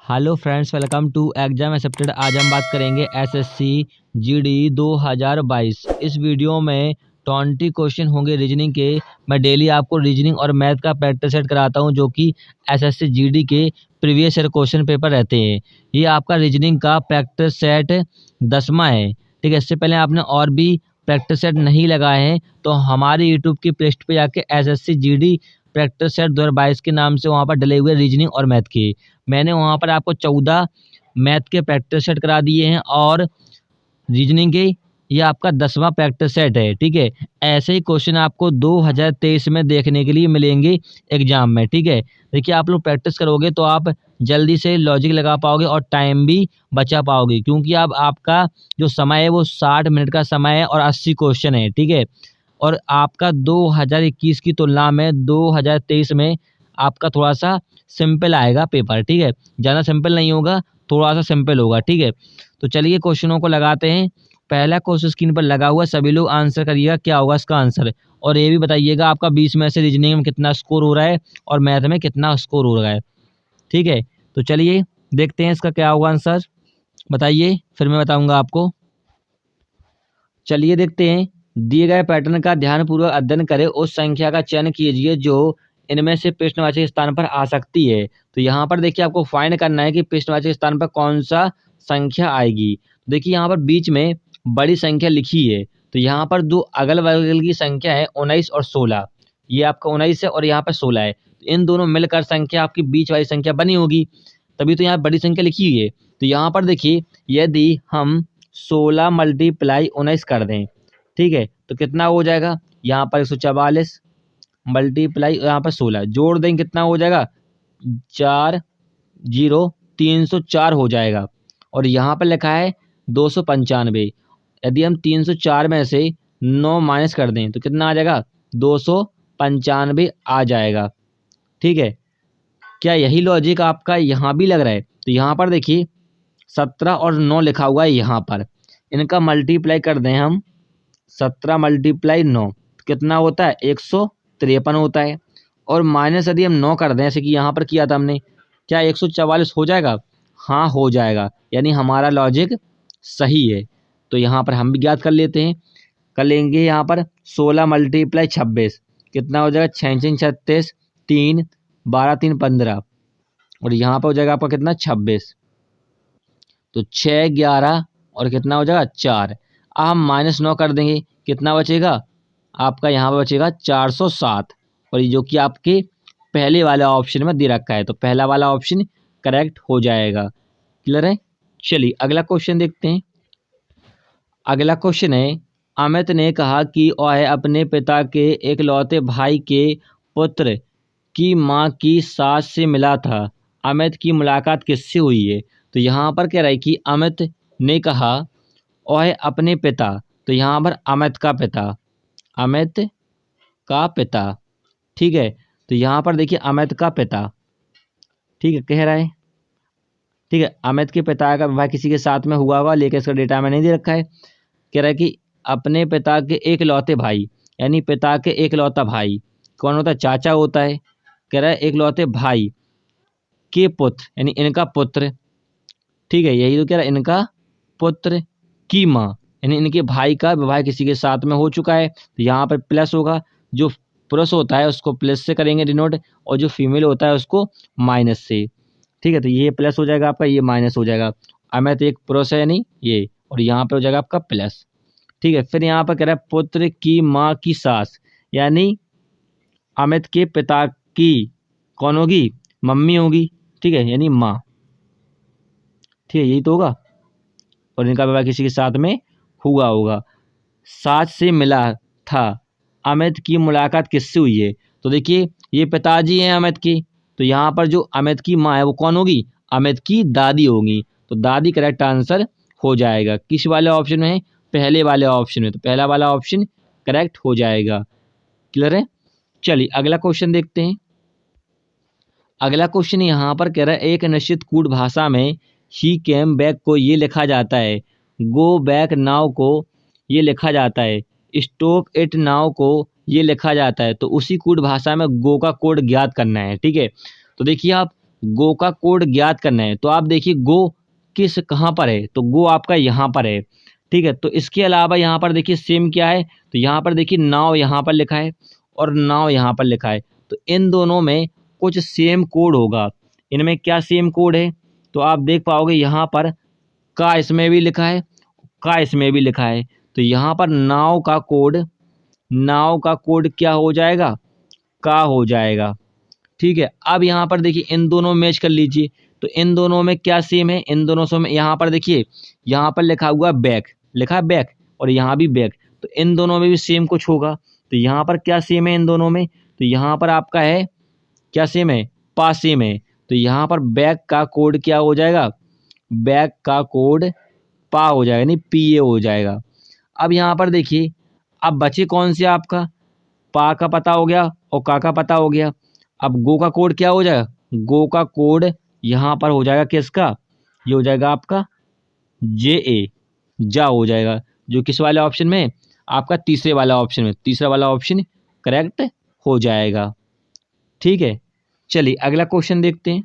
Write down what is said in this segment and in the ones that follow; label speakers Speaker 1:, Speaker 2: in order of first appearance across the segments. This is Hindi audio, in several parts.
Speaker 1: Hello friends, welcome to exam accepted. आज हम बात करेंगे एसएससी जीडी 2022। इस वीडियो में 20 क्वेश्चन होंगे रीजनिंग के। मैं डेली आपको रीजनिंग और मैथ का प्रैक्टिस सेट कराता हूं, जो कि एसएससी जीडी के प्रीवियस ईयर क्वेश्चन पेपर रहते हैं। ये आपका रीजनिंग का प्रैक्टिस सेट 10वां है। ठीक है, इससे पहले आपने और भी प्रैक्टिस सेट नहीं लगाए हैं तो हमारे यूट्यूब की प्लेलिस्ट पे जाके एसएससी जीडी प्रैक्टिस सेट 2022 के नाम से वहाँ पर डले हुए रीजनिंग और मैथ के मैंने वहाँ पर आपको 14 मैथ के प्रैक्टिस सेट करा दिए हैं और रीजनिंग के ये आपका 10वां प्रैक्टिस सेट है। ठीक है, ऐसे ही क्वेश्चन आपको 2023 में देखने के लिए मिलेंगे एग्जाम में। ठीक है, देखिए आप लोग प्रैक्टिस करोगे तो आप जल्दी से लॉजिक लगा पाओगे और टाइम भी बचा पाओगे, क्योंकि अब आपका जो समय है वो 60 मिनट का समय है और 80 क्वेश्चन है। ठीक है, और आपका 2021 की तुलना में 2023 में आपका थोड़ा सा सिंपल आएगा पेपर। ठीक है, ज़्यादा सिंपल नहीं होगा, थोड़ा सा सिंपल होगा। ठीक है, तो चलिए क्वेश्चनों को लगाते हैं। पहला क्वेश्चन स्क्रीन पर लगा हुआ, सभी लोग आंसर करिएगा क्या होगा इसका आंसर, और ये भी बताइएगा आपका 20 में से रीजनिंग में कितना स्कोर हो रहा है और मैथ में कितना स्कोर हो रहा है। ठीक है, तो चलिए देखते हैं इसका क्या होगा आंसर, बताइए फिर मैं बताऊँगा आपको। चलिए देखते हैं। दिए गए पैटर्न का ध्यानपूर्वक अध्ययन करें, उस संख्या का चयन कीजिए जो इनमें से प्रश्नवाचक स्थान पर आ सकती है। तो यहाँ पर देखिए आपको फाइंड करना है कि प्रश्नवाचक स्थान पर कौन सा संख्या आएगी। देखिए यहाँ पर बीच में बड़ी संख्या लिखी है, तो यहाँ पर दो अगल बगल की संख्या है 19 और 16। ये आपका 19 है और यहाँ पर 16 है, तो इन दोनों मिलकर संख्या आपकी बीच वाली संख्या बनी होगी, तभी तो यहाँ बड़ी संख्या लिखी हुई है। तो यहाँ पर देखिए यदि हम 16 मल्टीप्लाई 19 कर दें, ठीक है, तो कितना हो जाएगा, यहाँ पर 144 मल्टीप्लाई यहाँ पर 16 जोड़ देंगे कितना हो जाएगा, 4 0 304 हो जाएगा। और यहाँ पर लिखा है 295। यदि हम 304 में से 9 माइनस कर दें तो कितना आ जाएगा, 295 आ जाएगा। ठीक है, क्या यही लॉजिक आपका यहाँ भी लग रहा है? तो यहाँ पर देखिए 17 और 9 लिखा हुआ है, यहाँ पर इनका मल्टीप्लाई कर दें हम, 17 मल्टीप्लाई 9 तो कितना होता है, 153 होता है। और माइनस यदि हम 9 कर दें जैसे कि यहाँ पर किया था हमने, क्या 144 हो जाएगा? हाँ हो जाएगा, यानी हमारा लॉजिक सही है। तो यहाँ पर हम भी ज्ञात कर लेते हैं, कर लेंगे। यहाँ पर 16 मल्टीप्लाई 26 कितना हो जाएगा, 6 6 36 3 12 3 15, और यहाँ पर हो जाएगा आपका कितना 26, तो 6 11 और कितना हो जाएगा 4। अब हम -9 कर देंगे, कितना बचेगा आपका, यहाँ पर बचेगा 407, और ये जो कि आपके पहले वाले ऑप्शन में दे रखा है, तो पहला वाला ऑप्शन करेक्ट हो जाएगा। क्लियर है? चलिए अगला क्वेश्चन देखते हैं। अगला क्वेश्चन है, अमित ने कहा कि वह अपने पिता के एकलौते भाई के पुत्र की माँ की सास से मिला था। अमित की मुलाकात किससे हुई है? तो यहाँ पर कह रहा है कि अमित ने कहा वह अपने पिता, तो यहाँ पर अमित का पिता, अमित का पिता। ठीक है, तो यहाँ पर देखिए अमित का पिता, ठीक है कह रहा है। ठीक है, अमित के पिता का विवाह किसी के साथ में हुआ होगा, लेकिन इसका डेटा में नहीं दे रखा है। कह रहा है कि अपने पिता के एकलौते भाई, यानी पिता के एकलौता भाई कौन होता है, चाचा होता है। कह रहा है एकलौते भाई के पुत्र, यानी इनका पुत्र। ठीक है, यही तो कह रहा है, इनका पुत्र की माँ, यानी इनके भाई का विवाह किसी के साथ में हो चुका है। तो यहाँ पर प्लस होगा, जो पुरुष होता है उसको प्लस से करेंगे डिनोट, और जो फीमेल होता है उसको माइनस से। ठीक है, तो ये प्लस हो जाएगा आपका, ये माइनस हो जाएगा। अमित एक पुरुष है यानी ये, और यहाँ पे हो जाएगा आपका प्लस। ठीक है, फिर यहाँ पर कह रहा है पुत्र की माँ की सास, यानी अमित के पिता की कौन होगी, मम्मी होगी। ठीक है, यानी माँ। ठीक है, यही तो होगा, और इनका विवाह किसी के साथ में हुआ होगा। सास से मिला था, अमित की मुलाकात किससे हुई है? तो देखिए ये पिताजी हैं अमित की, तो यहाँ पर जो अमित की माँ है वो कौन होगी, अमित की दादी होगी। तो दादी करेक्ट आंसर हो जाएगा। किस वाले ऑप्शन में है, पहले वाले ऑप्शन में, तो पहला वाला ऑप्शन करेक्ट हो जाएगा। क्लियर है? चलिए अगला क्वेश्चन देखते हैं। अगला क्वेश्चन यहाँ पर कह रहा है, एक निश्चित कूट भाषा में ही केम बैक को ये लिखा जाता है, गो बैक नाव को ये लिखा जाता है, स्टॉप इट नाव को ये लिखा जाता है। तो उसी कूट भाषा में गो का कोड ज्ञात करना है। ठीक है, तो देखिए आप गो का कोड ज्ञात करना है। तो आप देखिए गो कहाँ पर है, तो गो आपका यहाँ पर है, ठीक है। तो इसके अलावा यहाँ पर देखिए सेम क्या है, तो यहाँ पर देखिए नाव यहाँ पर लिखा है और नाव यहाँ पर लिखा है। तो इन दोनों में कुछ सेम कोड होगा। इनमें क्या सेम कोड है, तो आप देख पाओगे यहाँ पर का इसमें भी लिखा है, का इसमें भी लिखा है। तो यहाँ पर नाव का कोड क्या हो जाएगा, का हो जाएगा, ठीक है। अब यहाँ पर देखिए इन दोनों में मैच कर लीजिए। तो इन दोनों में क्या सेम है, इन दोनों से में यहाँ पर देखिए यहाँ पर लिखा हुआ बैक, लिखा है बैक और यहाँ भी बैक। तो इन दोनों में भी सेम कुछ होगा। तो यहाँ पर क्या सेम है इन दोनों में, तो यहाँ पर आपका है क्या सेम है, पा सेम है। तो यहाँ पर बैक का कोड क्या हो जाएगा, बैक का कोड पा हो जाएगा, नहीं पी ए हो जाएगा। अब यहाँ पर देखिए अब बचे कौन से, आपका पा का पता हो गया और का पता हो गया। अब गो का कोड क्या हो जाएगा, गो का कोड यहाँ पर हो जाएगा किसका, ये हो जाएगा आपका जे ए, जा हो जाएगा, जो किस वाले ऑप्शन में, आपका तीसरे वाला ऑप्शन में, तीसरा वाला ऑप्शन करेक्ट हो जाएगा, ठीक है। चलिए अगला क्वेश्चन देखते हैं।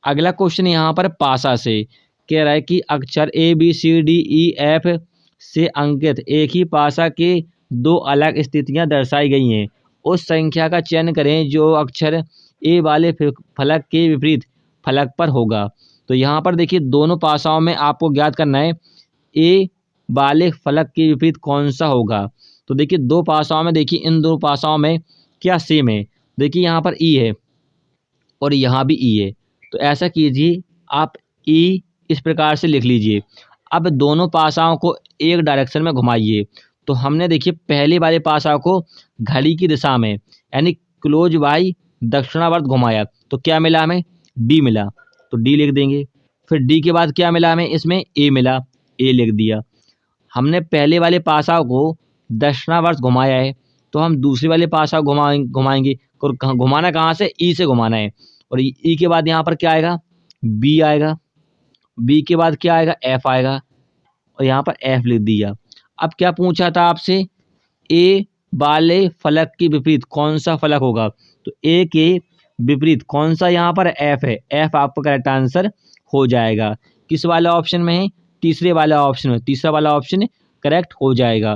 Speaker 1: अगला क्वेश्चन यहाँ पर पासा से कह रहा है कि अक्षर A B C D E F से अंकित एक ही पासा के दो अलग स्थितियां दर्शाई गई हैं। उस संख्या का चयन करें जो अक्षर ए वाले फलक के विपरीत फलक पर होगा। तो यहाँ पर देखिए दोनों पासाओं में आपको ज्ञात करना है ए वाले फलक के विपरीत कौन सा होगा। तो देखिए दो पासाओं में, देखिए इन दो पासाओं में क्या सेम है, देखिए यहाँ पर ई है और यहाँ भी ई है। तो ऐसा कीजिए आप ई इस प्रकार से लिख लीजिए। अब दोनों पासाओं को एक डायरेक्शन में घुमाइए। तो हमने देखिए पहले वाले पासा को घड़ी की दिशा में यानी क्लोज बाई दक्षिणावर्त घुमाया, तो क्या मिला हमें, डी मिला, तो डी लिख देंगे। फिर डी के बाद क्या मिला हमें, इसमें ए मिला, ए लिख दिया। हमने पहले वाले पासा को दक्षिणावर्त घुमाया है, तो हम दूसरे वाले पासा घुमाएंगे। और घुमाना कहाँ से, ई से घुमाना है। और ई के बाद यहाँ पर क्या आएगा, बी आएगा, बी के बाद क्या आएगा, एफ आएगा और यहाँ पर एफ लिख दिया। अब क्या पूछा था आपसे, ए वाले फलक के विपरीत कौन सा फलक होगा, तो ए के विपरीत कौन सा यहाँ पर एफ है, एफ आपका करेक्ट आंसर हो जाएगा। किस वाला ऑप्शन में है, तीसरे वाला ऑप्शन में, तीसरा वाला ऑप्शन करेक्ट हो जाएगा।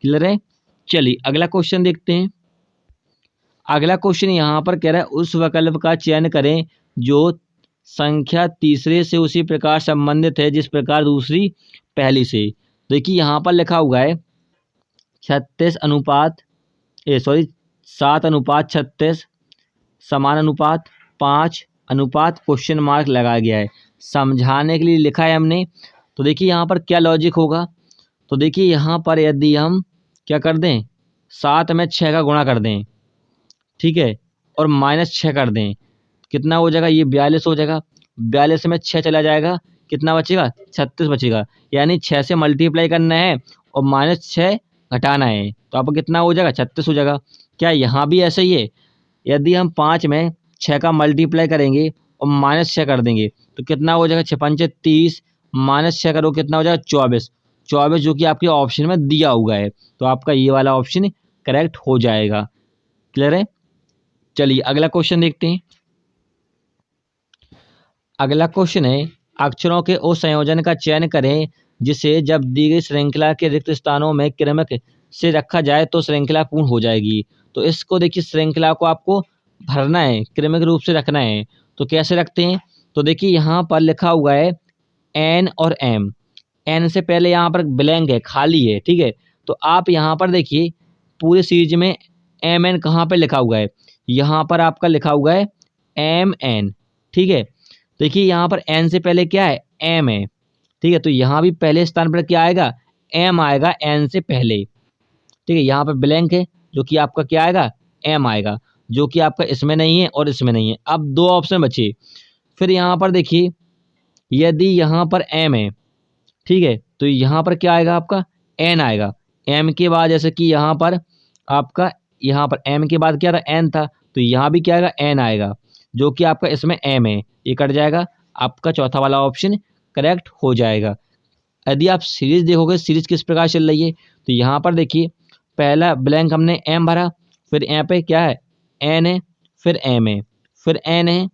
Speaker 1: क्लियर है। चलिए अगला क्वेश्चन देखते हैं। अगला क्वेश्चन यहाँ पर कह रहा है उस विकल्प का चयन करें जो संख्या तीसरे से उसी प्रकार संबंधित है जिस प्रकार दूसरी पहली से। देखिए यहाँ पर लिखा हुआ है 7:36 समान अनुपात 5 क्वेश्चन मार्क लगाया गया है। समझाने के लिए लिखा है हमने। तो देखिए यहाँ पर क्या लॉजिक होगा, तो देखिए यहाँ पर यदि हम क्या कर दें, 7 में 6 का गुणा कर दें, ठीक है, और -6 कर दें, कितना हो जाएगा, ये 42 हो जाएगा। 42 में 6 चला जाएगा, कितना बचेगा, 36 बचेगा। यानी 6 से मल्टीप्लाई करना है और -6 घटाना है, तो आपको कितना हो जाएगा, 36 हो जाएगा। क्या यहाँ भी ऐसा ही है, यदि हम 5 में 6 का मल्टीप्लाई करेंगे और -6 कर देंगे तो कितना हो जाएगा, 6 पंचे 30, -6 करो कितना हो जाएगा, 24, जो कि आपके ऑप्शन में दिया हुआ है। तो आपका ये वाला ऑप्शन करेक्ट हो जाएगा। क्लियर है। चलिए अगला क्वेश्चन देखते हैं। अगला क्वेश्चन है अक्षरों के उस संयोजन का चयन करें जिसे जब दी गई श्रृंखला के रिक्त स्थानों में क्रमिक से रखा जाए तो श्रृंखला पूर्ण हो जाएगी। तो इसको देखिए श्रृंखला को आपको भरना है, क्रमिक रूप से रखना है। तो कैसे रखते हैं, तो देखिए यहाँ पर लिखा हुआ है एन और एम। एन से पहले यहाँ पर ब्लैंक है, खाली है, ठीक है। तो आप यहाँ पर देखिए पूरे सीरीज में एम एन कहाँ पर लिखा हुआ है, यहाँ पर आपका लिखा हुआ है एम एन, ठीक है। देखिए यहाँ पर एन से पहले क्या है, एम है, ठीक है। तो यहाँ भी पहले स्थान पर क्या आएगा, एम आएगा एन से पहले, ठीक है। यहाँ पर ब्लैंक है जो कि आपका क्या आएगा, एम आएगा, जो कि आपका इसमें नहीं है और इसमें नहीं है। अब दो ऑप्शन बचे। फिर यहाँ पर देखिए यदि यहाँ पर एम है, ठीक है, तो यहाँ पर क्या आएगा, आपका एन आएगा। एम के बाद जैसे कि यहाँ पर आपका, यहाँ पर एम के बाद क्या था, एन था, तो यहाँ भी क्या आएगा, एन आएगा, जो कि आपका इसमें एम है, ये कट जाएगा। आपका चौथा वाला ऑप्शन करेक्ट हो जाएगा। यदि आप सीरीज देखोगे, सीरीज किस प्रकार चल रही है, तो यहाँ पर देखिए पहला ब्लैंक हमने एम भरा, फिर यहाँ पे क्या है, एन है, फिर एम है, फिर एन है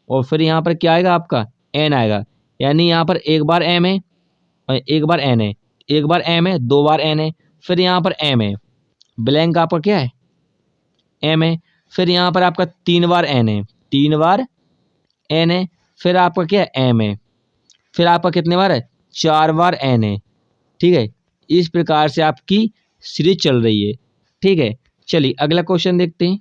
Speaker 1: और फिर यहाँ पर क्या आएगा आपका n आएगा, यानी यहाँ पर एक बार m है और एक बार n है, एक बार m है, दो बार n है, फिर यहाँ पर m है, ब्लैंक आपका क्या है m है, फिर यहाँ पर आपका तीन बार n है, तीन बार n है, फिर आपका क्या है m है, फिर आपका कितने बार है चार बार n है। ठीक है, इस प्रकार से आपकी सीरीज चल रही है। ठीक है, चलिए अगला क्वेश्चन देखते हैं।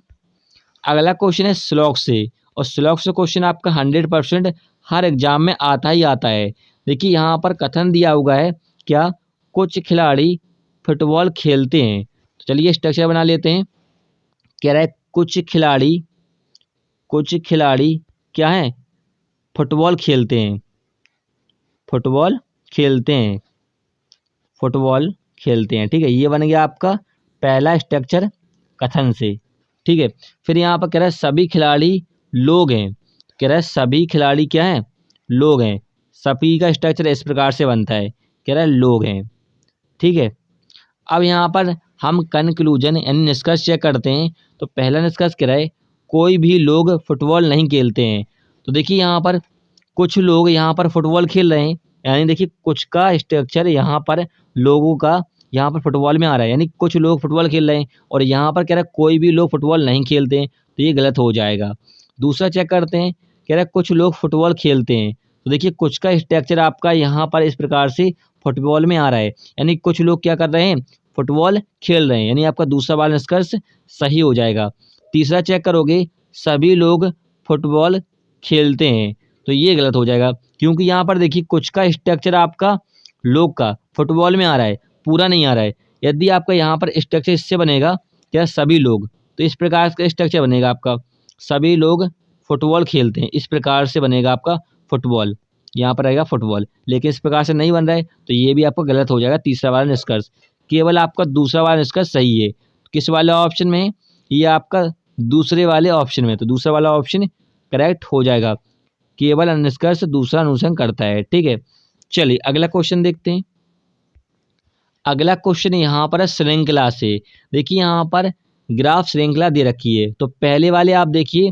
Speaker 1: अगला क्वेश्चन है श्लोक से, और श्लोक से क्वेश्चन आपका 100% हर एग्जाम में आता ही आता है। देखिए यहाँ पर कथन दिया हुआ है क्या, कुछ खिलाड़ी फुटबॉल खेलते हैं। तो चलिए स्ट्रक्चर बना लेते हैं। कह रहा है कुछ खिलाड़ी क्या है फुटबॉल खेलते हैं, फुटबॉल खेलते हैं, फुटबॉल खेलते हैं। ठीक है, ये बन गया आपका पहला स्ट्रक्चर कथन से। ठीक है, फिर यहाँ पर कह रहा है सभी खिलाड़ी लोग हैं, कह रहा है सभी खिलाड़ी क्या हैं लोग हैं। सभी का स्ट्रक्चर इस प्रकार से बनता है, कह रहा है लोग हैं। ठीक है, अब यहाँ पर हम कंक्लूजन यानी निष्कर्ष चेक करते हैं। तो पहला निष्कर्ष कह रहा है कोई भी लोग फुटबॉल नहीं खेलते हैं। तो देखिए यहाँ पर कुछ लोग यहाँ पर फुटबॉल खेल रहे हैं, यानी देखिए कुछ का स्ट्रक्चर यहाँ पर लोगों का यहाँ पर फुटबॉल में आ रहा है, यानी कुछ लोग फुटबॉल खेल रहे हैं, और यहाँ पर कह रहा है कोई भी लोग फुटबॉल नहीं खेलते हैं, तो ये गलत हो जाएगा। दूसरा चेक करते हैं, कह रहा है कुछ लोग फुटबॉल खेलते हैं। तो देखिए कुछ का स्ट्रक्चर आपका यहाँ पर इस प्रकार से फुटबॉल में आ रहा है, यानी कुछ लोग क्या कर रहे हैं फुटबॉल खेल रहे हैं, यानी आपका दूसरा वाला निष्कर्ष सही हो जाएगा। तीसरा चेक करोगे सभी लोग फुटबॉल खेलते हैं, तो ये गलत हो जाएगा, क्योंकि यहाँ पर देखिए कुछ का स्ट्रक्चर आपका लोग का फुटबॉल में आ रहा है, पूरा नहीं आ रहा है। यदि आपका यहाँ पर स्ट्रक्चर इससे बनेगा क्या सभी लोग, तो इस प्रकार का स्ट्रक्चर बनेगा आपका सभी लोग फुटबॉल खेलते हैं, इस प्रकार से बनेगा आपका फुटबॉल, यहाँ पर रहेगा फुटबॉल। लेकिन इस प्रकार से नहीं बन रहा है, तो ये भी आपका गलत हो जाएगा तीसरा वाला निष्कर्ष। केवल आपका दूसरा वाला निष्कर्ष सही है। किस वाले ऑप्शन में, ये आपका दूसरे वाले ऑप्शन में, तो दूसरा वाला ऑप्शन करेक्ट हो जाएगा। केवल निष्कर्ष दूसरा अनुसरण करता है। ठीक है, चलिए अगला क्वेश्चन देखते हैं। अगला क्वेश्चन यहाँ पर है श्रृंखला से। देखिए यहाँ पर ग्राफ श्रृंखला दे रखी है। तो पहले वाले आप देखिए,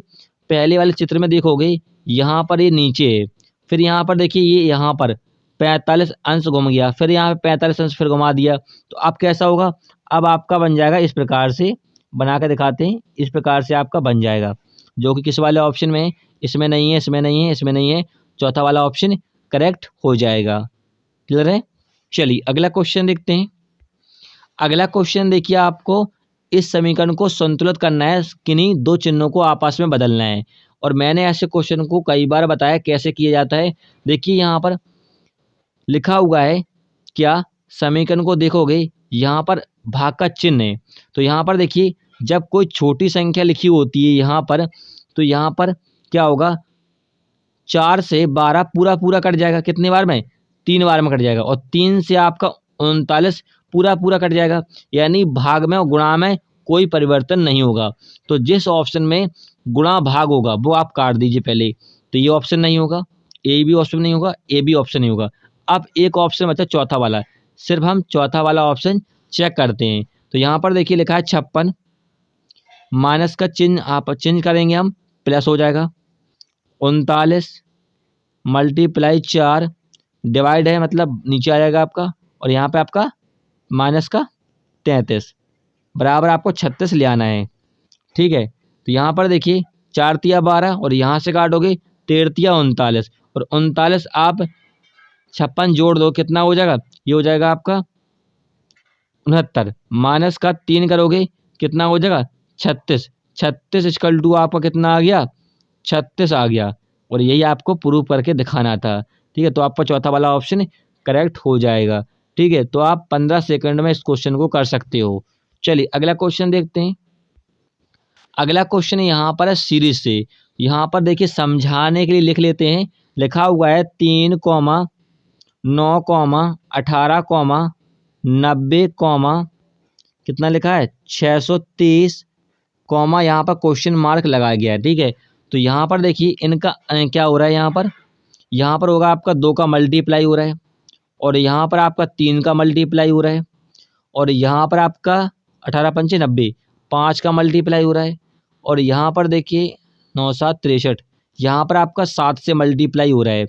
Speaker 1: पहले वाले चित्र में देखोगे यहाँ पर ये नीचे है, फिर यहाँ पर देखिए ये यहाँ पर 45 अंश घूम गया, फिर यहाँ पे 45 अंश फिर घुमा दिया। तो अब कैसा होगा, अब आपका बन जाएगा इस प्रकार से, बना कर दिखाते हैं, इस प्रकार से आपका बन जाएगा, जो कि किस वाले ऑप्शन में है, इसमें नहीं है, इसमें नहीं है, इसमें नहीं है, चौथा वाला ऑप्शन करेक्ट हो जाएगा। क्लियर है, चलिए अगला क्वेश्चन देखते हैं। अगला क्वेश्चन देखिए, आपको इस समीकरण को संतुलित करना है, किन्हीं दो चिन्हों को आपस में बदलना है। और मैंने ऐसे क्वेश्चन को कई बार बताया कैसे किया जाता है। देखिए यहाँ पर लिखा हुआ है क्या, समीकरण को देखोगे यहाँ पर भाग का चिन्ह है। तो यहाँ पर देखिए जब कोई छोटी संख्या लिखी होती है यहाँ पर, तो यहाँ पर क्या होगा 4 से 12 पूरा पूरा कट जाएगा, कितनी बार में 3 बार में कट जाएगा, और 3 से आपका 39 पूरा पूरा कट जाएगा, यानी भाग में और गुणा में कोई परिवर्तन नहीं होगा। तो जिस ऑप्शन में गुणा भाग होगा वो आप काट दीजिए पहले, तो ये ऑप्शन नहीं होगा, ए भी ऑप्शन नहीं होगा, ए भी ऑप्शन नहीं होगा। अब एक ऑप्शन बचा चौथा वाला, सिर्फ हम चौथा वाला ऑप्शन चेक करते हैं। तो यहाँ पर देखिए लिखा है 56, माइनस का चिन्ह आप चेंज करेंगे हम, प्लस हो जाएगा 39 मल्टीप्लाई 4 डिवाइड है मतलब नीचे आ जाएगा आपका, और यहाँ पे आपका माइनस का 33 बराबर आपको 36 ले आना है। ठीक है, तो यहाँ पर देखिए 4 तिया 12 और यहाँ से काटोगे 13 तिया 39, और 39 आप 56 जोड़ दो कितना हो जाएगा, ये हो जाएगा आपका 69, माइनस का 3 करोगे कितना हो जाएगा 36, 36 इक्वल टू आपका कितना आ गया 36 आ गया, और यही आपको प्रूव करके दिखाना था। ठीक है, तो आपका चौथा वाला ऑप्शन करेक्ट हो जाएगा। ठीक है, तो आप 15 सेकंड में इस क्वेश्चन को कर सकते हो। चलिए अगला क्वेश्चन देखते हैं। अगला क्वेश्चन यहाँ पर है सीरीज से। यहाँ पर देखिए समझाने के लिए लिख लेते हैं, लिखा हुआ है 3, 9, 18, 90, कितना लिखा है 630, यहाँ पर क्वेश्चन मार्क लगाया गया है। ठीक है, तो यहाँ पर देखिए इनका क्या हो रहा है, यहाँ पर होगा आपका 2 का मल्टीप्लाई हो रहा है, और यहाँ पर आपका 3 का मल्टीप्लाई हो रहा है, और यहाँ पर आपका 18 पंचे 90 5 का मल्टीप्लाई हो रहा है, और यहाँ पर देखिए 9 7 63, यहाँ पर आपका 7 से मल्टीप्लाई हो रहा है,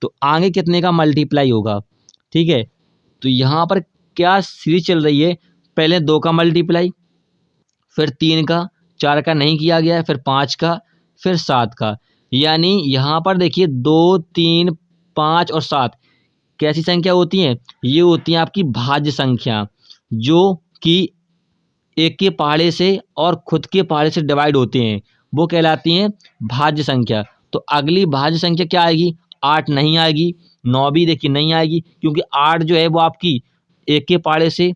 Speaker 1: तो आगे कितने का मल्टीप्लाई होगा, ठीक है। तो यहाँ पर क्या सीरीज चल रही है, पहले 2 का मल्टीप्लाई, फिर 3 का, 4 का नहीं किया गया है, फिर 5 का, फिर 7 का। यानी यहाँ पर देखिए 2, 3, 5 और 7 कैसी संख्या होती हैं, ये होती हैं आपकी भाज्य संख्या, जो कि एक के पहाड़े से और खुद के पहाड़े से डिवाइड होते हैं, वो कहलाती हैं भाज्य संख्या। तो अगली भाज्य संख्या क्या आएगी, 8 नहीं आएगी, 9 भी देखिए नहीं आएगी, क्योंकि 8 जो है वो आपकी एक के पहाड़े से,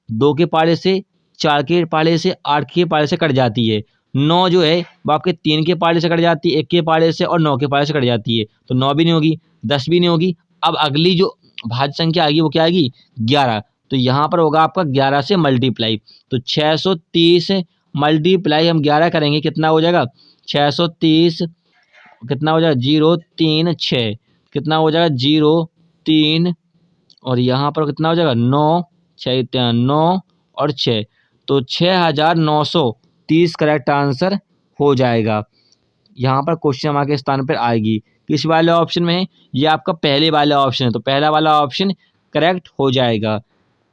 Speaker 1: 2 के पहाड़े से, 4 के पहाड़े से, 8 के पहाड़े से कट जाती है। 9 जो है वो आपके 3 के पहाड़े से कट जाती है, 1 के पहाड़े से और 9 के पहाड़े से कट जाती है, तो 9 भी नहीं होगी, 10 भी नहीं होगी। अब अगली जो भाज्य संख्या आएगी वो क्या आएगी, 11। तो यहाँ पर होगा आपका 11 से मल्टीप्लाई, तो 630 मल्टीप्लाई हम 11 करेंगे, कितना हो जाएगा 630, कितना हो जाएगा 0 3 6, कितना हो जाएगा 0 3, और यहाँ पर कितना हो जाएगा 9 6 9 और 6, तो 6930 करेक्ट आंसर हो जाएगा। यहाँ पर क्वेश्चन मार्क के स्थान पर आएगी, किस वाले ऑप्शन में है, ये आपका पहले वाला ऑप्शन है, तो पहला वाला ऑप्शन करेक्ट हो जाएगा।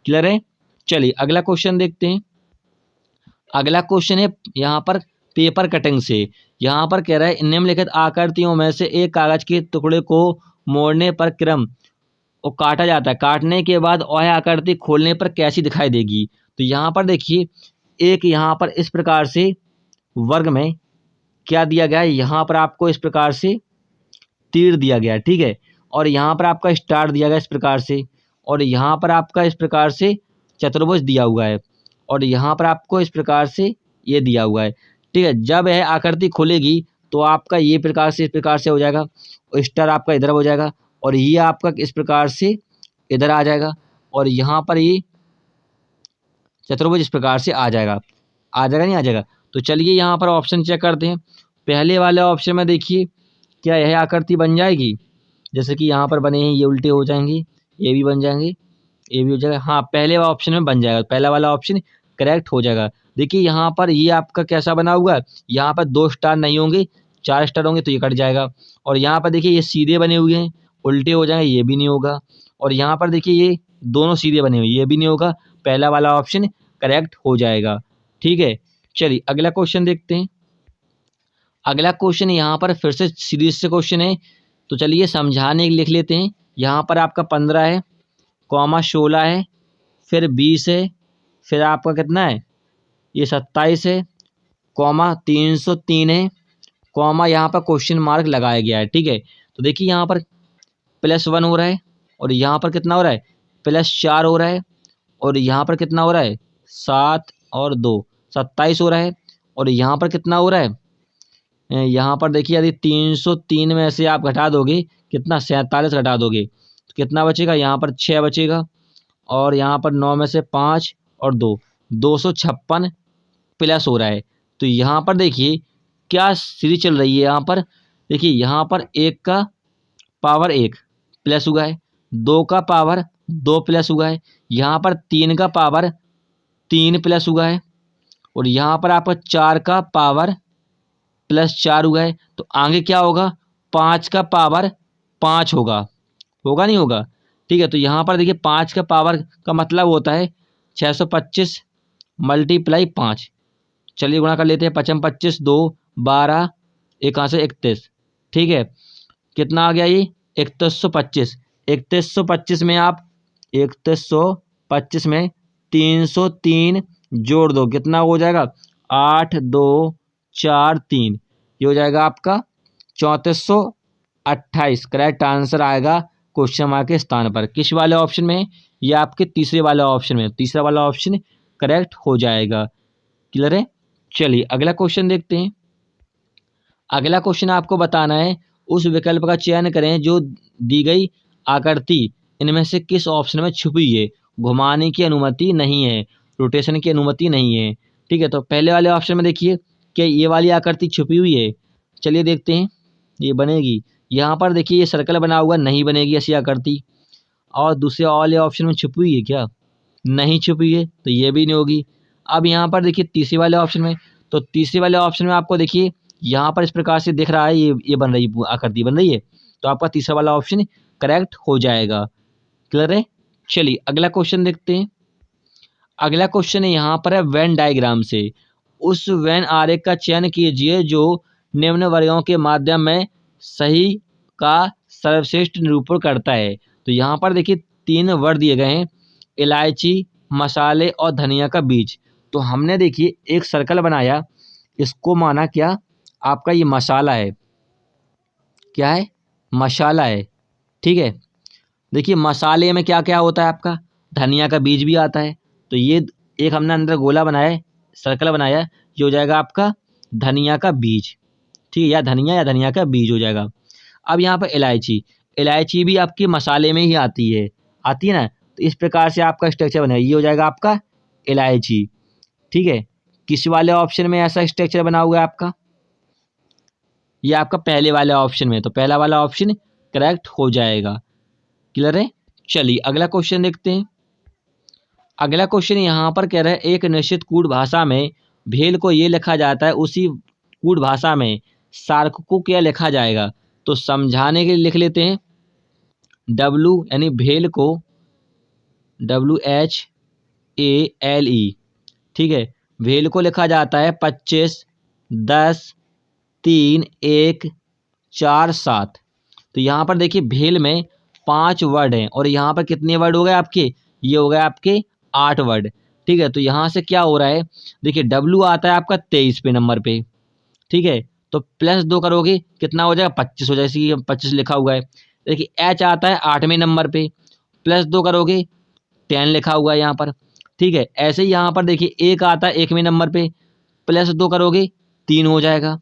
Speaker 1: क्लियर है। चलिए अगला क्वेश्चन देखते हैं। अगला क्वेश्चन है यहाँ पर पेपर कटिंग से। यहाँ पर कह रहा है निम्नलिखित आकृतियों में से एक कागज के टुकड़े को मोड़ने पर क्रम और काटा जाता है, काटने के बाद वह आकृति खोलने पर कैसी दिखाई देगी। तो यहाँ पर देखिए एक यहाँ पर इस प्रकार से वर्ग में क्या दिया गया है, यहाँ पर आपको इस प्रकार से तीर दिया गया है, ठीक है, और यहाँ पर आपका स्टार दिया गया इस प्रकार से, और यहाँ पर आपका इस प्रकार से चतुर्भुज दिया हुआ है, और यहाँ पर आपको इस प्रकार से ये दिया हुआ है, ठीक है। जब यह आकृति खुलेगी तो आपका ये प्रकार से इस प्रकार से हो जाएगा, और स्टार आपका इधर हो जाएगा, और ये आपका इस प्रकार से इधर आ जाएगा, और यहाँ पर ये चतुर्भुज इस प्रकार से आ जाएगा नहीं आ जाएगा। तो चलिए यहाँ पर ऑप्शन चेक करते हैं। पहले वाले ऑप्शन में देखिए क्या यह आकृति बन जाएगी, जैसे कि यहाँ पर बने हैं ये उल्टे हो जाएंगे, ये भी बन जाएंगे, ये भी हो जाएगा, हाँ पहले वाला ऑप्शन में बन जाएगा, पहला वाला ऑप्शन करेक्ट हो जाएगा। देखिए यहाँ पर ये आपका कैसा बना हुआ है, यहाँ पर 2 स्टार नहीं होंगे, 4 स्टार होंगे, तो ये कट जाएगा, और यहाँ पर देखिए ये सीधे बने हुए हैं, उल्टे हो जाएंगे, ये भी नहीं होगा, और यहाँ पर देखिए ये दोनों सीधे बने हुए, ये भी नहीं होगा, पहला वाला ऑप्शन करेक्ट हो जाएगा। ठीक है, चलिए अगला क्वेश्चन देखते हैं। अगला क्वेश्चन यहाँ पर फिर से सीरीज से क्वेश्चन है, तो चलिए समझाने के लिख लेते हैं। यहाँ पर आपका 15 है, कॉमा 16 है, फिर 20 है, फिर आपका कितना है ये 27 है, कॉमा 303 है, कॉमा यहाँ पर क्वेश्चन मार्क लगाया गया है। ठीक है, तो देखिए यहाँ पर +1 हो रहा है, और यहाँ पर कितना हो रहा है +4 हो रहा है, और यहाँ पर कितना हो रहा है 7 और 2 27 हो रहा है, और यहाँ पर कितना हो रहा है यहाँ पर देखिए यदि 303 में से आप घटा दोगे कितना 47 घटा दोगे तो कितना बचेगा, यहाँ पर 6 बचेगा, और यहाँ पर 9 में से 5 और 2 256 प्लस हो रहा है। तो यहाँ पर देखिए क्या सीरीज चल रही है, यहाँ पर देखिए यहाँ पर 1 का पावर 1 प्लस हुआ है, 2 का पावर 2 प्लस हुआ है, यहाँ पर 3 का पावर 3 प्लस हुआ है, और यहाँ पर आपका 4 का पावर +4 हुआ है। तो आगे क्या होगा 5 का पावर 5 होगा नहीं होगा। ठीक है, तो यहाँ पर देखिए 5 का पावर का मतलब होता है 625 × 5। चलिए गुणा कर लेते हैं, 5 25 2 12 1 से 31। ठीक है, कितना आ गया ये 3125। 3125 में आप 3125 में 303 जोड़ दो, कितना हो जाएगा 8 2 4 3, ये हो जाएगा आपका 3428। करेक्ट आंसर आएगा क्वेश्चन मार्क के स्थान पर। किस वाले ऑप्शन में, ये आपके तीसरे वाले ऑप्शन में, तीसरा वाला ऑप्शन करेक्ट हो जाएगा। क्लियर है। चलिए अगला क्वेश्चन देखते हैं। अगला क्वेश्चन आपको बताना है उस विकल्प का चयन करें जो दी गई आकृति इनमें से किस ऑप्शन में छुपी है। घुमाने की अनुमति नहीं है, रोटेशन की अनुमति नहीं है। ठीक है, तो पहले वाले ऑप्शन में देखिए कि ये वाली आकृति छुपी हुई है। चलिए देखते हैं ये बनेगी। यहाँ पर देखिए ये सर्कल बना हुआ नहीं बनेगी ऐसी आकृति। और दूसरे वाले ऑप्शन में छुपी हुई है क्या, नहीं छुपी है, तो ये भी नहीं होगी। अब यहाँ पर देखिए तीसरे वाले ऑप्शन में, तो तीसरे वाले ऑप्शन में आपको देखिए यहाँ पर इस प्रकार से दिख रहा है, ये बन रही आकृति बन रही है, तो आपका तीसरा वाला ऑप्शन करेक्ट हो जाएगा। क्लियर है? चलिए अगला क्वेश्चन देखते हैं। अगला क्वेश्चन है यहाँ पर है वेन डायग्राम से उस वेन आरेख का चयन कीजिए जो निम्न वर्गों के माध्यम में सही का सर्वश्रेष्ठ निरूपण करता है। तो यहाँ पर देखिए 3 वर्ड दिए गए हैं, इलायची, मसाले और धनिया का बीज। तो हमने देखिए एक सर्कल बनाया, इसको माना क्या आपका ये मसाला है। क्या है? मसाला है। ठीक है, देखिए मसाले में क्या क्या होता है आपका, धनिया का बीज भी आता है। तो ये एक हमने अंदर गोला बनाया है, सर्कल बनाया, ये हो जाएगा आपका धनिया का बीज। ठीक है, या धनिया का बीज हो जाएगा। अब यहाँ पर इलायची, इलायची भी आपकी मसाले में ही आती है ना। तो इस प्रकार से आपका स्ट्रक्चर बना है, ये हो जाएगा आपका इलायची। ठीक है, किस वाले ऑप्शन में ऐसा स्ट्रक्चर बना हुआ है आपका, ये आपका पहले वाले ऑप्शन में, तो पहला वाला ऑप्शन करेक्ट हो जाएगा। क्लियर है? चलिए अगला क्वेश्चन देखते हैं। अगला क्वेश्चन यहाँ पर कह रहा है एक निश्चित कूट भाषा में भेल को ये लिखा जाता है, उसी कूट भाषा में सार्क को क्या लिखा जाएगा। तो समझाने के लिए लिख लेते हैं, W यानी भेल को WHALE। ठीक है, भेल को लिखा जाता है 25 10 3 1 4 7। तो यहाँ पर देखिए भेल में 5 वर्ड हैं और यहाँ पर कितने वर्ड हो गए आपके, ये हो गए आपके 8 वर्ड। ठीक है, तो यहाँ से क्या हो रहा है, देखिए W आता है आपका 23 पे नंबर पे। ठीक है, तो +2 करोगे कितना हो जाएगा, 25 हो जाएगा, जैसे 25 लिखा हुआ है। देखिए H आता है 8वें नंबर पे, +2 करोगे 10 लिखा हुआ है यहाँ पर। ठीक है, ऐसे ही यहाँ पर देखिए एक आता है 1वें नंबर पे, +2 करोगे 3 हो जाएगा।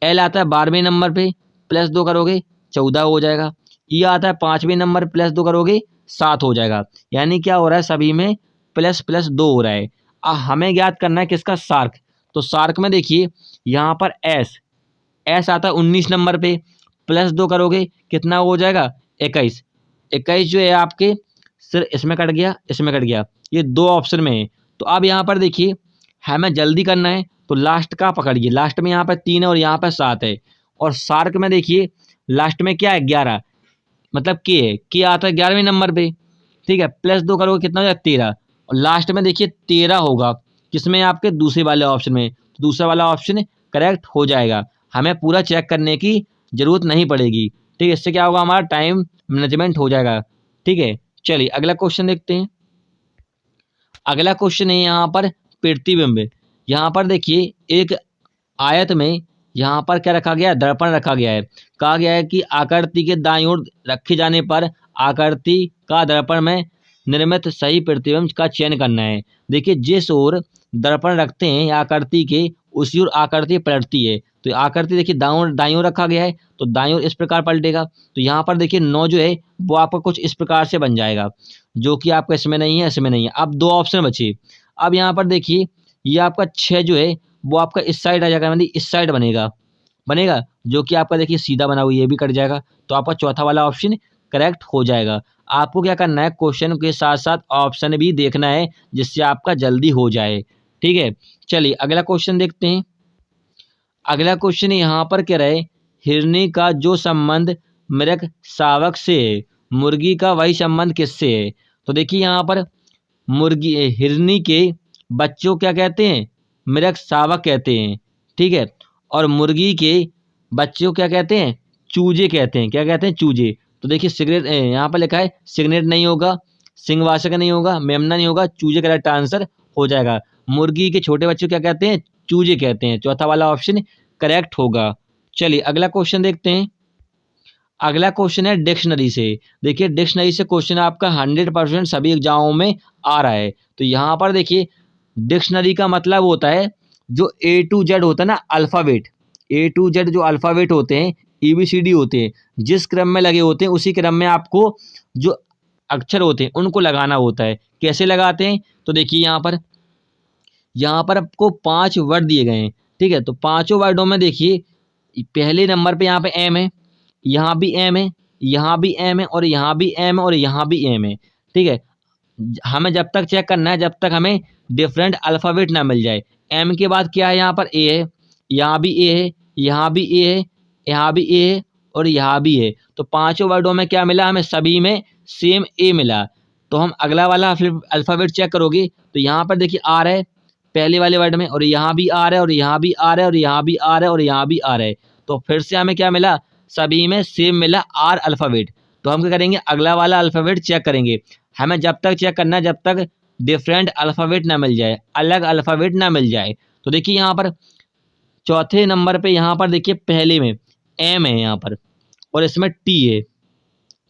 Speaker 1: L आता है 12वें नंबर पे, +2 करोगे 14 हो जाएगा। E आता है 5वें नंबर, +2 करोगे 7 हो जाएगा। यानी क्या हो रहा है, सभी में ++2 हो रहा है। अब हमें ज्ञात करना है किसका, सार्क। तो सार्क में देखिए यहाँ पर S आता है 19 नंबर पे, +2 करोगे कितना हो जाएगा, 21। 21 जो है आपके सिर्फ इसमें कट गया, इसमें कट गया, ये 2 ऑप्शन में है। तो अब यहाँ पर देखिए हमें जल्दी करना है, तो लास्ट का पकड़िए, लास्ट में यहाँ पर 3 है और यहाँ पर 7 है। और सार्क में देखिए लास्ट में क्या है, 11, मतलब के है, के आता है 11वें नंबर पे। ठीक है, +2 करोगे कितना हो जाएगा, 13। और लास्ट में देखिए 13 होगा किसमें, आपके दूसरे वाले ऑप्शन में। तो दूसरा वाला ऑप्शन करेक्ट हो जाएगा, हमें पूरा चेक करने की जरूरत नहीं पड़ेगी। ठीक है, इससे क्या होगा, हमारा टाइम मैनेजमेंट हो जाएगा। ठीक है, चलिए अगला क्वेश्चन देखते हैं। अगला क्वेश्चन है यहाँ पर प्रतिबिंब। यहाँ पर देखिए एक आयत में यहाँ पर क्या रखा गया है, दर्पण रखा गया है। कहा गया है कि आकृति के दाईं ओर रखे जाने पर आकृति का दर्पण में निर्मित सही प्रतिबिंब का चयन करना है। देखिए जिस ओर दर्पण रखते हैं आकृति के, उसी ओर आकृति पलटती है। तो आकृति देखिए दाईं ओर रखा गया है, तो दाईं ओर इस प्रकार पलटेगा। तो यहाँ पर देखिए 9 जो है वो आपका कुछ इस प्रकार से बन जाएगा, जो कि आपका इसमें नहीं है, इसमें नहीं है। अब 2 ऑप्शन बचे। अब यहाँ पर देखिए ये आपका 6 जो है वो आपका इस साइड आ जाएगा, मतलब इस साइड बनेगा जो कि आपका देखिए सीधा बना हुआ, ये भी कट जाएगा। तो आपका चौथा वाला ऑप्शन करेक्ट हो जाएगा। आपको क्या करना है, क्वेश्चन के साथ साथ ऑप्शन भी देखना है, जिससे आपका जल्दी हो जाए। ठीक है, चलिए अगला क्वेश्चन देखते हैं। अगला क्वेश्चन यहाँ पर क्या रहे, हिरनी का जो संबंध मृग शावक से है, मुर्गी का वही संबंध किससे है। तो देखिए यहाँ पर मुर्गी हिरनी के बच्चों क्या कहते हैं, मृग शावक कहते हैं। ठीक है, और मुर्गी के बच्चों क्या कहते हैं, चूजे कहते हैं। क्या कहते हैं, चूजे। तो देखिए सिगरेट यहाँ पर लिखा है, सिगरेट नहीं होगा, सिंहवासक नहीं होगा, मेमना नहीं होगा, चूजे करेक्ट आंसर हो जाएगा। मुर्गी के छोटे बच्चों क्या कहते हैं, चूजे कहते हैं। चौथा वाला ऑप्शन करेक्ट होगा। चलिए अगला क्वेश्चन देखते हैं। अगला क्वेश्चन है डिक्शनरी से। देखिए डिक्शनरी से क्वेश्चन आपका 100% सभी एग्जामों में आ रहा है। तो यहाँ पर देखिए डिक्शनरी का मतलब होता है जो A to Z होता है ना, अल्फ़ाबेट, A to Z जो अल्फ़ाबेट होते हैं, ABCD होते हैं, जिस क्रम में लगे होते हैं उसी क्रम में आपको जो अक्षर होते हैं उनको लगाना होता है। कैसे लगाते हैं, तो देखिए यहाँ पर आपको 5 वर्ड दिए गए हैं। ठीक है, तो पाँचों वर्डों में देखिए पहले नंबर पे यहाँ पे M है, यहाँ भी M है, यहाँ भी M है, और यहाँ भी M है, और यहाँ भी M है। ठीक है, हमें जब तक चेक करना है जब तक हमें डिफरेंट अल्फ़ाबेट ना मिल जाए। M के बाद क्या है, यहाँ पर A है, यहाँ भी A है, यहाँ भी ए है, यहाँ भी ए है और यहाँ भी है। तो पांचों वर्डों में क्या मिला हमें, सभी में सेम ए मिला। तो हम अगला वाला फिर अल्फ़ाबेट चेक करोगे तो यहाँ पर देखिए आर है पहले वाले वर्ड में, और यहाँ भी आर है और यहाँ भी आर है और यहाँ भी आर है और यहाँ भी आर है। तो फिर से हमें क्या मिला, सभी में सेम मिला आर अल्फ़ाबेट। तो हम क्या करेंगे, अगला वाला अल्फ़ाबेट चेक करेंगे। हमें जब तक चेक करना है जब तक डिफरेंट अल्फ़ाबेट ना मिल जाए, अलग अल्फ़ाबेट ना मिल जाए। तो देखिए यहाँ पर चौथे नंबर पे यहाँ पर देखिए पहले में एम है यहाँ पर, और इसमें टी है,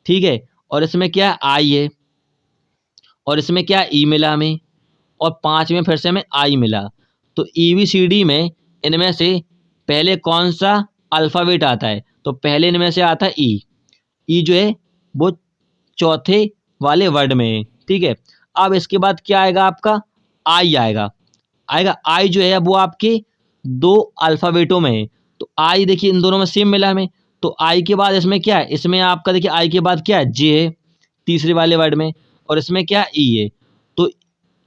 Speaker 1: ठीक है, और इसमें क्या आई है, और इसमें क्या ई मिला हमें, और 5 में फिर से हमें आई मिला। तो EBCD में इनमें से पहले कौन सा अल्फ़ाबेट आता है, तो पहले इनमें से आता है ई। ई जो है वो चौथे वाले वर्ड में है, ठीक है। अब इसके बाद क्या आएगा आपका, आई आएगा। आई जो है वो आपके 2 अल्फ़ाबेटों में है। तो आई देखिए इन दोनों में सेम मिला हमें। तो आई के बाद इसमें क्या है, इसमें आपका देखिए आई के बाद क्या है, जे है तीसरे वाले वर्ड में, और इसमें क्या ई है। तो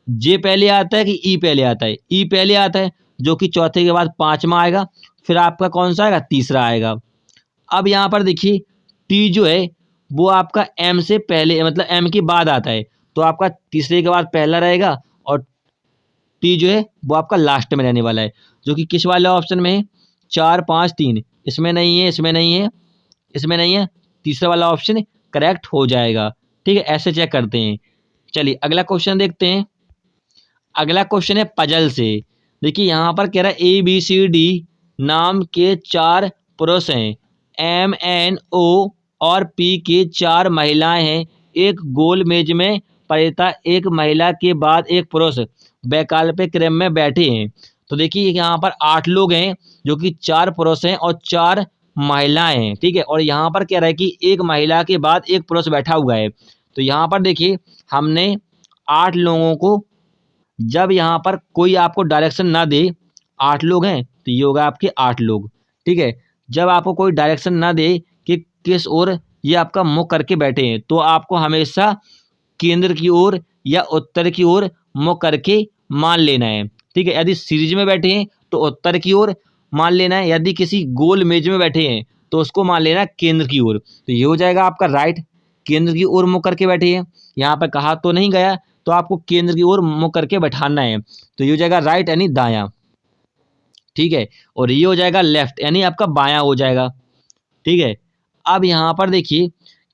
Speaker 1: जे पहले आता है कि ई पहले आता है, ई पहले आता है, जो कि चौथे के बाद 5वां आएगा, फिर आपका कौन सा आएगा, तीसरा आएगा। अब यहाँ पर देखिए टी जो है वो आपका एम से पहले मतलब एम के बाद आता है, तो आपका तीसरे के बाद पहला रहेगा, और टी जो है वो आपका लास्ट में रहने वाला है, जो कि किस वाले ऑप्शन में है, 4 5 3, इसमें नहीं है, इसमें नहीं है, इसमें नहीं है, तीसरा वाला ऑप्शन करेक्ट हो जाएगा, ठीक है। ऐसे चेक करते हैं। चलिए अगला क्वेश्चन देखते हैं। अगला क्वेश्चन है पजल से। देखिए यहाँ पर कह रहा है ABCD नाम के 4 पुरुष हैं, MNO और P के 4 महिलाएं हैं। एक गोल मेज में परिता एक महिला के बाद एक पुरुष वैकल्पिक क्रम में बैठे हैं। तो देखिए यहाँ पर 8 लोग हैं, जो कि 4 पुरुष हैं और 4 महिलाएं हैं, ठीक है। और यहाँ पर कह रहा है कि एक महिला के बाद एक पुरुष बैठा हुआ है। तो यहाँ पर देखिए हमने 8 लोगों को, जब यहाँ पर कोई आपको डायरेक्शन ना दे, 8 लोग हैं तो ये होगा आपके 8 लोग, ठीक है। जब आपको कोई डायरेक्शन ना दे कि किस ओर ये आपका मुख करके बैठे हैं, तो आपको हमेशा केंद्र की ओर या उत्तर की ओर मुख करके मान लेना है, ठीक है। यदि सीरीज में बैठे हैं तो उत्तर की ओर मान लेना है, यदि किसी गोल मेज में बैठे हैं तो उसको मान लेना है केंद्र की ओर। तो ये हो जाएगा आपका राइट, केंद्र की ओर मुख करके बैठे हैं। यहाँ पर कहा तो नहीं गया, तो आपको केंद्र की ओर मुख करके बैठाना है। तो ये हो जाएगा राइट यानी दायां, ठीक है। और ये हो जाएगा लेफ्ट यानी आपका बायां हो जाएगा, ठीक है। अब यहाँ पर देखिए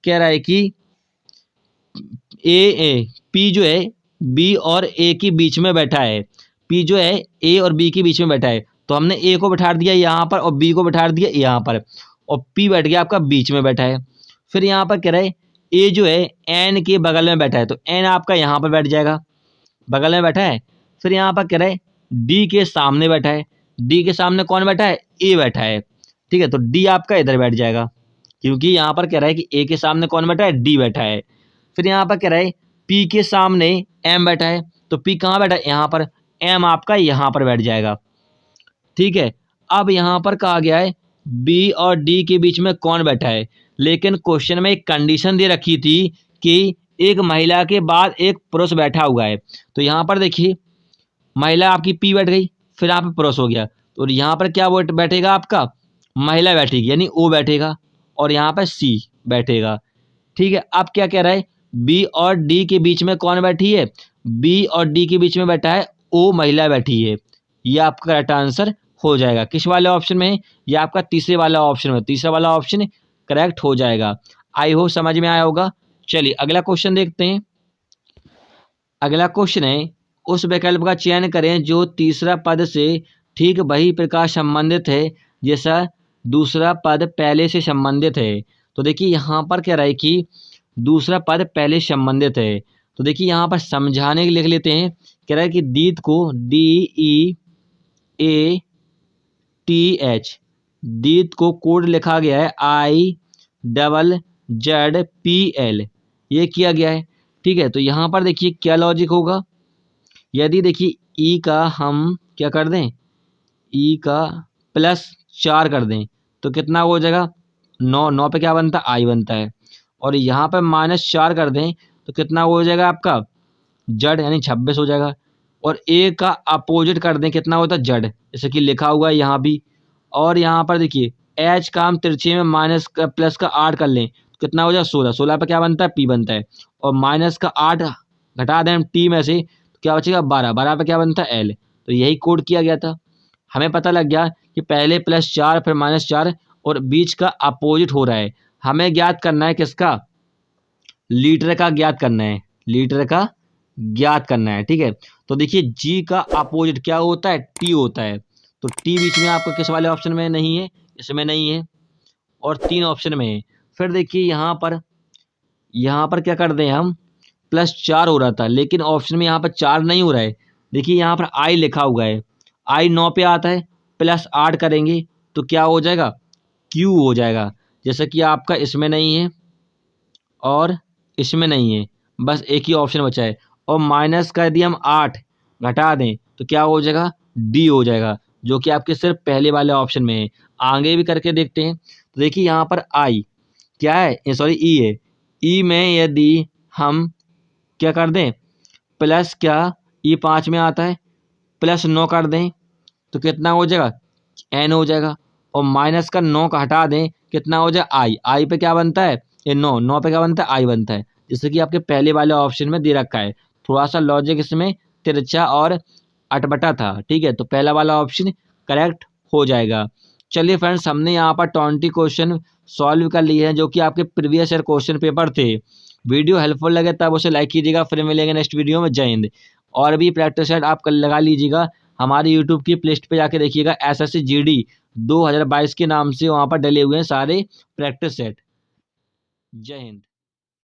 Speaker 1: कह रहा है कि पी जो है बी और ए के बीच में बैठा है। पी जो है ए और बी के बीच में बैठा है, तो हमने ए को बैठा दिया यहाँ पर और बी को बैठा दिया यहाँ पर, और पी बैठ गया आपका बीच में बैठा है। फिर यहाँ पर कह रहा है ए जो है एन के बगल में बैठा है, तो एन आपका यहाँ पर बैठ जाएगा, बगल में बैठा है। फिर यहाँ पर कह रहा है डी के सामने बैठा है, डी के सामने कौन बैठा है, ए बैठा है, ठीक है। तो डी आपका इधर बैठ जाएगा, क्योंकि यहाँ पर कह रहा है कि ए के सामने कौन बैठा है, डी बैठा है। फिर यहाँ पर कह रहा है पी के सामने एम बैठा है, तो पी कहाँ बैठा है, यहाँ पर, एम आपका यहाँ पर बैठ जाएगा, ठीक है। अब यहाँ पर कहा गया है बी और डी के बीच में कौन बैठा है, लेकिन क्वेश्चन में एक कंडीशन दे रखी थी कि एक महिला के बाद एक पुरुष बैठा हुआ है। तो यहाँ पर देखिए महिला आपकी पी बैठ गई, फिर यहाँ पर पुरुष हो गया, तो यहाँ पर क्या बैठेगा आपका, महिला बैठेगी यानी ओ बैठेगा, और यहाँ पर सी बैठेगा, ठीक है। अब क्या कह रहा है बी और डी के बीच में कौन बैठी है, बी और डी के बीच में बैठा है ओ महिला बैठी है। ये आपका करेक्ट आंसर हो जाएगा। किस वाले ऑप्शन में है, ये आपका तीसरे वाला ऑप्शन में, तीसरा वाला ऑप्शन करेक्ट हो जाएगा। आई होप समझ में आया होगा। चलिए अगला क्वेश्चन देखते हैं। अगला क्वेश्चन है उस विकल्प का चयन करें जो तीसरा पद से ठीक वही प्रकार संबंधित है जैसा दूसरा पद पहले से संबंधित है। तो देखिए यहाँ पर कह रहा है कि दूसरा पद पहले संबंधित है। तो देखिए यहाँ पर समझाने के लिख लेते हैं। कह रहा है कि दीत को DEATH, दीत को कोड लिखा गया है IZZPL, ये किया गया है, ठीक है। तो यहाँ पर देखिए क्या लॉजिक होगा, यदि देखिए ई का हम क्या कर दें, ई का +4 कर दें तो कितना हो जाएगा, 9, 9 पे क्या बनता है, आई बनता है, और यहाँ पर -4 कर दें तो कितना हो जाएगा आपका, जड यानी 26 हो जाएगा। और ए का अपोजिट कर दें कितना होता है, जड, जैसे कि लिखा हुआ है यहाँ भी, और यहाँ पर देखिए एच का हम तिरछे में माइनस का प्लस का 8 कर लें तो कितना हो जाए 16। 16 पे क्या बनता है पी बनता है, और माइनस का 8 घटा दें हम टी में से तो क्या बचेगा 12। 12 पे क्या बनता है एल। तो यही कोड किया गया था। हमें पता लग गया कि पहले +4 फिर -4 और बीच का अपोजिट हो रहा है। हमें ज्ञात करना है किसका, लीटर का ज्ञात करना है, लीटर का ज्ञात करना है। ठीक है, तो देखिए जी का अपोजिट क्या होता है, टी होता है। तो टी बीच में आपको किस वाले ऑप्शन में नहीं है, इसमें नहीं है, और 3 ऑप्शन में है। फिर देखिए यहाँ पर क्या कर दें हम, +4 हो रहा था लेकिन ऑप्शन में यहाँ पर 4 नहीं हो रहा है। देखिए यहाँ पर आई लिखा हुआ है, आई 9 पे आता है, +8 करेंगे तो क्या हो जाएगा, क्यू हो जाएगा। जैसे कि आपका इसमें नहीं है और इसमें नहीं है, बस एक ही ऑप्शन बचा है। और माइनस कर दिए हम 8 घटा दें तो क्या हो जाएगा, डी हो जाएगा, जो कि आपके सिर्फ पहले वाले ऑप्शन में है। आगे भी करके देखते हैं। तो देखिए यहाँ पर आई क्या है, सॉरी ई है। ई में यदि हम क्या कर दें, प्लस क्या, ई 5 में आता है, +9 कर दें तो कितना हो जाएगा, एन हो जाएगा। और माइनस का 9 का हटा दें कितना हो जाए आई। आई पे क्या बनता है, ये 9। 9 पे क्या बनता है, आई बनता है, जैसे कि आपके पहले वाले ऑप्शन में दे रखा है। थोड़ा सा लॉजिक इसमें तिरछा और अटपटा था। ठीक है, तो पहला वाला ऑप्शन करेक्ट हो जाएगा। चलिए फ्रेंड्स, हमने यहाँ पर 20 क्वेश्चन सॉल्व कर लिए हैं जो कि आपके प्रीवियस ईयर क्वेश्चन पेपर थे। वीडियो हेल्पफुल लगे तब उसे लाइक कीजिएगा। फिर मिलेंगे नेक्स्ट वीडियो में। जय हिंद। और भी प्रैक्टिस सेट आप कल लगा लीजिएगा, हमारे यूट्यूब की प्लेलिस्ट पे जाके देखिएगा, SSC GD 2022 के नाम से वहाँ पर डले हुए हैं सारे प्रैक्टिस सेट। जय हिंद।